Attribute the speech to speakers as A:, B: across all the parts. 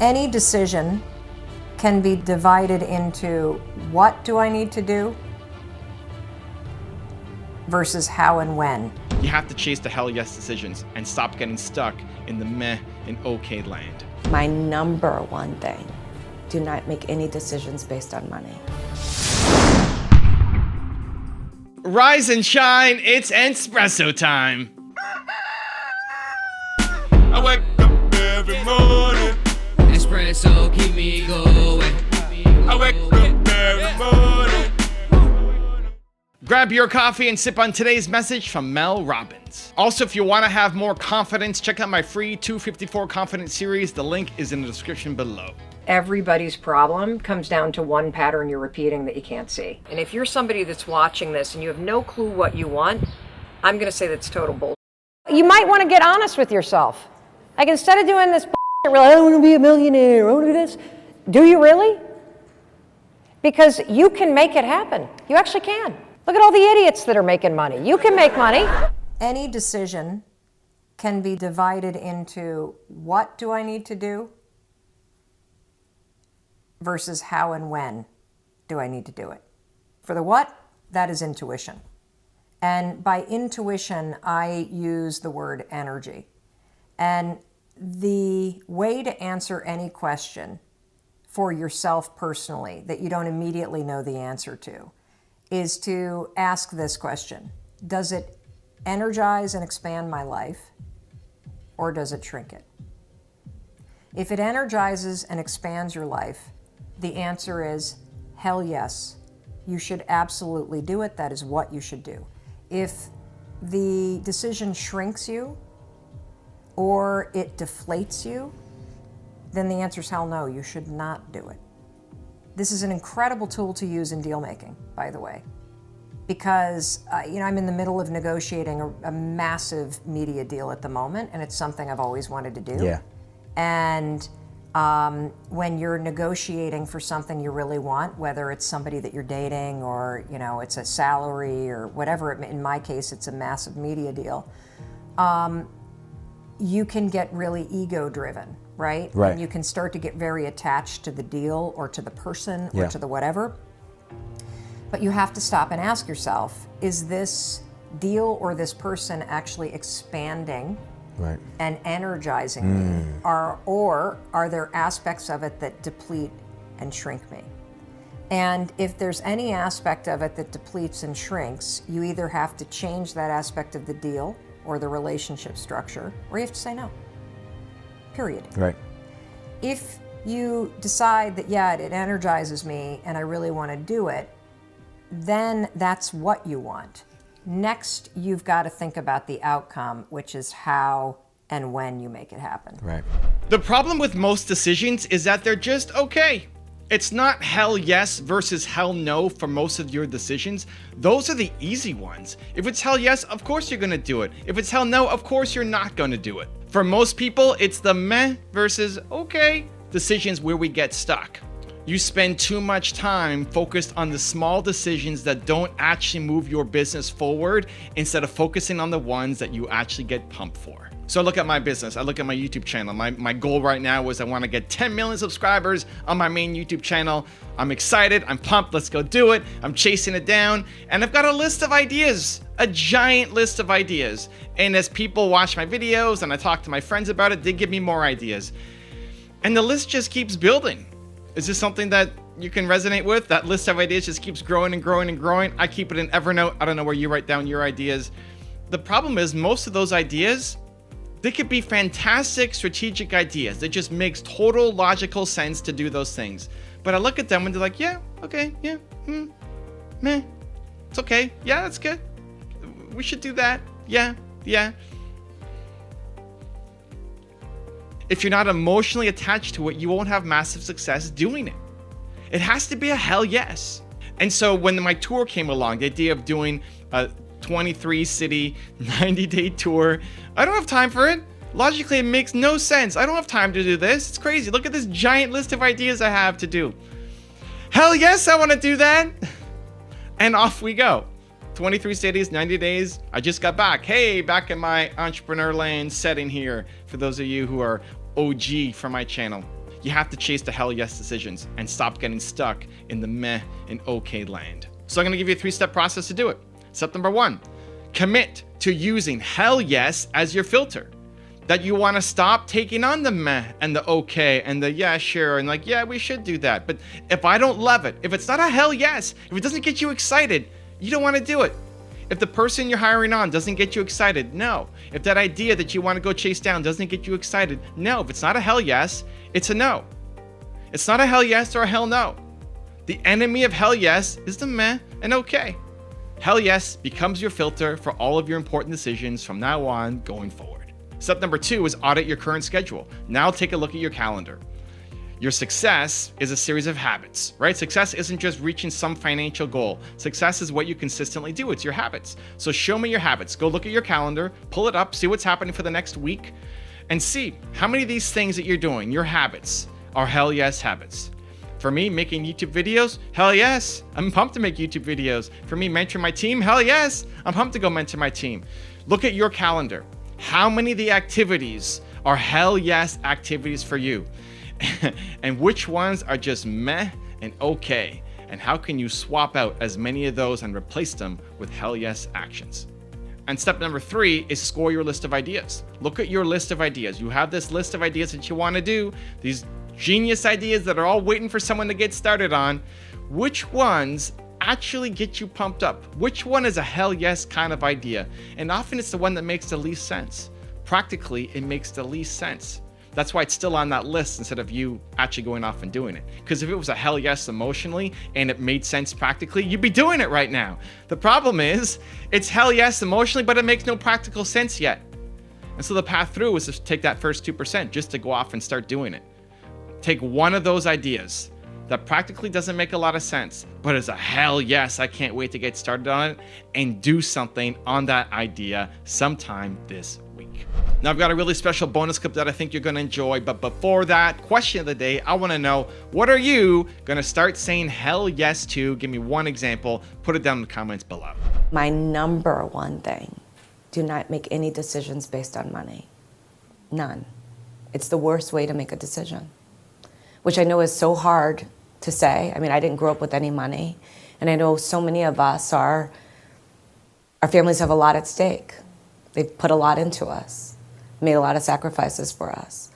A: Any decision can be divided into what do I need to do versus how and when.
B: You have to chase the hell yes decisions and stop getting stuck in the meh and okay land.
C: My number one thing, do not make any decisions based on money.
B: Rise and shine, it's espresso time. I wake up every morning.
D: Espresso keep me going.
B: I wake up every morning. Grab your coffee and sip on today's message from Mel Robbins. Also, if you want to have more confidence, check out my free 254 Confidence series. The link is in the description below.
A: Everybody's problem comes down to one pattern you're repeating that you can't see. And if you're somebody that's watching this and you have no clue what you want, I'm going to say that's total bullshit. You might want to get honest with yourself. Like, instead of doing this bullshit, really, I want to be a millionaire, I want to do this. Do you really? Because you can make it happen. You actually can. Look at all the idiots that are making money. You can make money. Any decision can be divided into what do I need to do versus how and when do I need to do it. For the what, that is intuition. And by intuition, I use the word energy. And the way to answer any question for yourself personally that you don't immediately know the answer to is to ask this question. Does it energize and expand my life, or does it shrink it? If it energizes and expands your life, the answer is hell yes. You should absolutely do it. That is what you should do. If the decision shrinks you or it deflates you, then the answer is hell no, you should not do it. This is an incredible tool to use in deal making, by the way, because I'm in the middle of negotiating a massive media deal at the moment, and it's something I've always wanted to do.
E: Yeah.
A: And when you're negotiating for something you really want, whether it's somebody that you're dating or it's a salary or whatever, in my case it's a massive media deal, you can get really ego driven, right?
E: Right.
A: And you can start to get very attached to the deal or to the person or to the whatever. But you have to stop and ask yourself, is this deal or this person actually expanding and energizing me? Or are there aspects of it that deplete and shrink me? And if there's any aspect of it that depletes and shrinks, you either have to change that aspect of the deal or the relationship structure, or you have to say no. Period.
E: Right.
A: If you decide that, yeah, it energizes me and I really want to do it, then that's what you want. Next, you've got to think about the outcome, which is how and when you make it happen.
E: Right.
B: The problem with most decisions is that they're just okay. It's not hell yes versus hell no for most of your decisions. Those are the easy ones. If it's hell yes, of course you're gonna do it. If it's hell no, of course you're not gonna do it. For most people, it's the meh versus okay decisions where we get stuck. You spend too much time focused on the small decisions that don't actually move your business forward instead of focusing on the ones that you actually get pumped for. So I look at my business, I look at my YouTube channel. My goal right now is I want to get 10 million subscribers on my main YouTube channel. I'm excited, I'm pumped, let's go do it. I'm chasing it down, and I've got a list of ideas, a giant list of ideas. And as people watch my videos and I talk to my friends about it, they give me more ideas. And the list just keeps building. Is this something that you can resonate with? That list of ideas just keeps growing and growing and growing. I keep it in Evernote. I don't know where you write down your ideas. The problem is most of those ideas, they could be fantastic strategic ideas that just makes total logical sense to do those things. But I look at them and they're like, yeah, okay, yeah, meh, it's okay, yeah, that's good. We should do that, yeah. If you're not emotionally attached to it, you won't have massive success doing it. It has to be a hell yes. And so when my tour came along, the idea of doing a 23 city, 90-day tour, I don't have time for it. Logically, it makes no sense. I don't have time to do this. It's crazy. Look at this giant list of ideas I have to do. Hell yes, I want to do that. And off we go. 23 cities, 90 days. I just got back. Hey, back in my entrepreneur land setting here. For those of you who are OG for my channel. you have to chase the hell yes decisions and stop getting stuck in the meh and okay land. So I'm going to give you a 3-step process to do it. Step number 1, commit to using hell yes as your filter. That you want to stop taking on the meh and the okay and the yeah, sure, and like, yeah, we should do that. But if I don't love it, if it's not a hell yes, if it doesn't get you excited, you don't want to do it. If the person you're hiring on doesn't get you excited, no. If that idea that you want to go chase down doesn't get you excited, no. If it's not a hell yes, it's a no. It's not a hell yes or a hell no. The enemy of hell yes is the meh and okay. Hell yes becomes your filter for all of your important decisions from now on going forward. Step number 2 is audit your current schedule. Now take a look at your calendar. Your success is a series of habits, right? Success isn't just reaching some financial goal. Success is what you consistently do. It's your habits. So show me your habits. Go look at your calendar, pull it up, see what's happening for the next week, and see how many of these things that you're doing, your habits, are hell yes habits. For me, making YouTube videos, hell yes. I'm pumped to make YouTube videos. For me, mentoring my team, hell yes. I'm pumped to go mentor my team. Look at your calendar. How many of the activities are hell yes activities for you? And which ones are just meh and okay? And how can you swap out as many of those and replace them with hell yes actions? And step number 3 is score your list of ideas. Look at your list of ideas. You have this list of ideas that you want to do, these genius ideas that are all waiting for someone to get started on. Which ones actually get you pumped up? Which one is a hell yes kind of idea? And often it's the one that makes the least sense. Practically, it makes the least sense. That's why it's still on that list instead of you actually going off and doing it. Because if it was a hell yes emotionally and it made sense practically, you'd be doing it right now. The problem is it's hell yes emotionally, but it makes no practical sense yet. And so the path through is to take that first 2% just to go off and start doing it. Take one of those ideas that practically doesn't make a lot of sense, but is a hell yes, I can't wait to get started on it, and do something on that idea sometime this week. Now I've got a really special bonus clip that I think you're gonna enjoy, but before that, question of the day, I wanna know, what are you gonna start saying hell yes to? Give me one example, put it down in the comments below.
C: My number 1 thing, do not make any decisions based on money. None. It's the worst way to make a decision, which I know is so hard to say. I mean, I didn't grow up with any money, and I know so many of us our families have a lot at stake. They've put a lot into us, made a lot of sacrifices for us.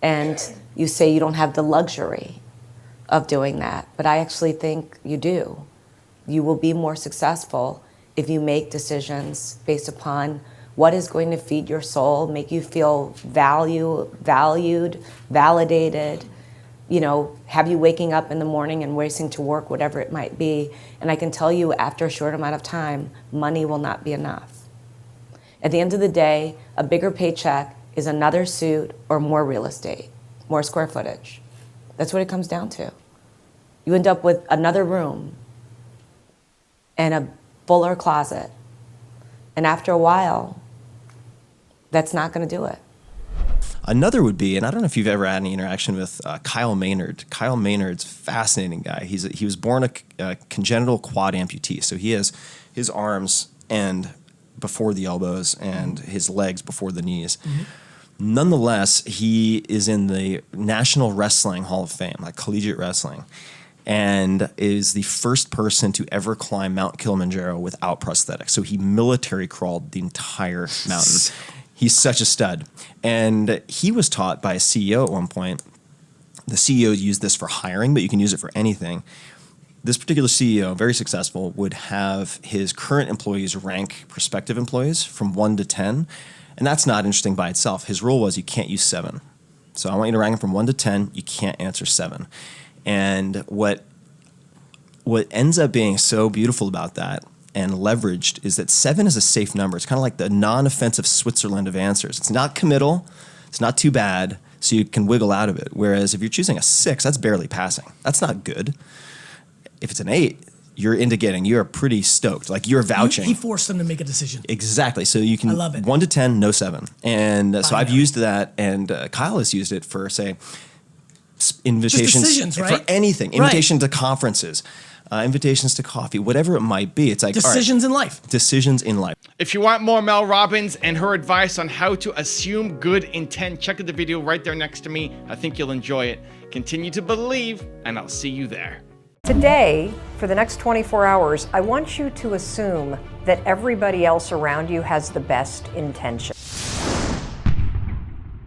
C: And you say you don't have the luxury of doing that, but I actually think you do. You will be more successful if you make decisions based upon what is going to feed your soul, make you feel valued, validated, have you waking up in the morning and racing to work, whatever it might be. And I can tell you, after a short amount of time, money will not be enough. At the end of the day, a bigger paycheck is another suit or more real estate, more square footage. That's what it comes down to. You end up with another room and a fuller closet. And after a while, that's not going to do it.
E: Another would be, and I don't know if you've ever had any interaction with Kyle Maynard. Kyle Maynard's a fascinating guy. He was born a congenital quad amputee, so he has his arms end before the elbows and his legs before the knees. Mm-hmm. Nonetheless, he is in the National Wrestling Hall of Fame, like collegiate wrestling, and is the first person to ever climb Mount Kilimanjaro without prosthetics. So he military crawled the entire mountain. He's such a stud. And he was taught by a CEO at one point. The CEO used this for hiring, but you can use it for anything. This particular CEO, very successful, would have his current employees rank prospective employees from 1 to 10. And that's not interesting by itself. His rule was you can't use 7. So I want you to rank them from 1 to 10. You can't answer 7. And what ends up being so beautiful about that and leveraged is that 7 is a safe number. It's kind of like the non-offensive Switzerland of answers. It's not committal. It's not too bad, so you can wiggle out of it. Whereas if you're choosing a 6, that's barely passing. That's not good. If it's an 8, you're pretty stoked. Like you're vouching.
F: He forced them to make a decision.
E: Exactly. So you can,
F: I love it.
E: 1 to 10, no 7. And so I've used that, and Kyle has used it for, say, invitations
F: decisions,
E: for
F: right?
E: anything,
F: Right.
E: invitation to conferences, invitations to coffee, whatever it might be. It's like all right,
F: Decisions in life.
E: decisions in life.
B: If you want more Mel Robbins and her advice on how to assume good intent, check out the video right there next to me. I think you'll enjoy it. Continue to believe, and I'll see you there.
A: Today, for the next 24 hours, I want you to assume that everybody else around you has the best intention.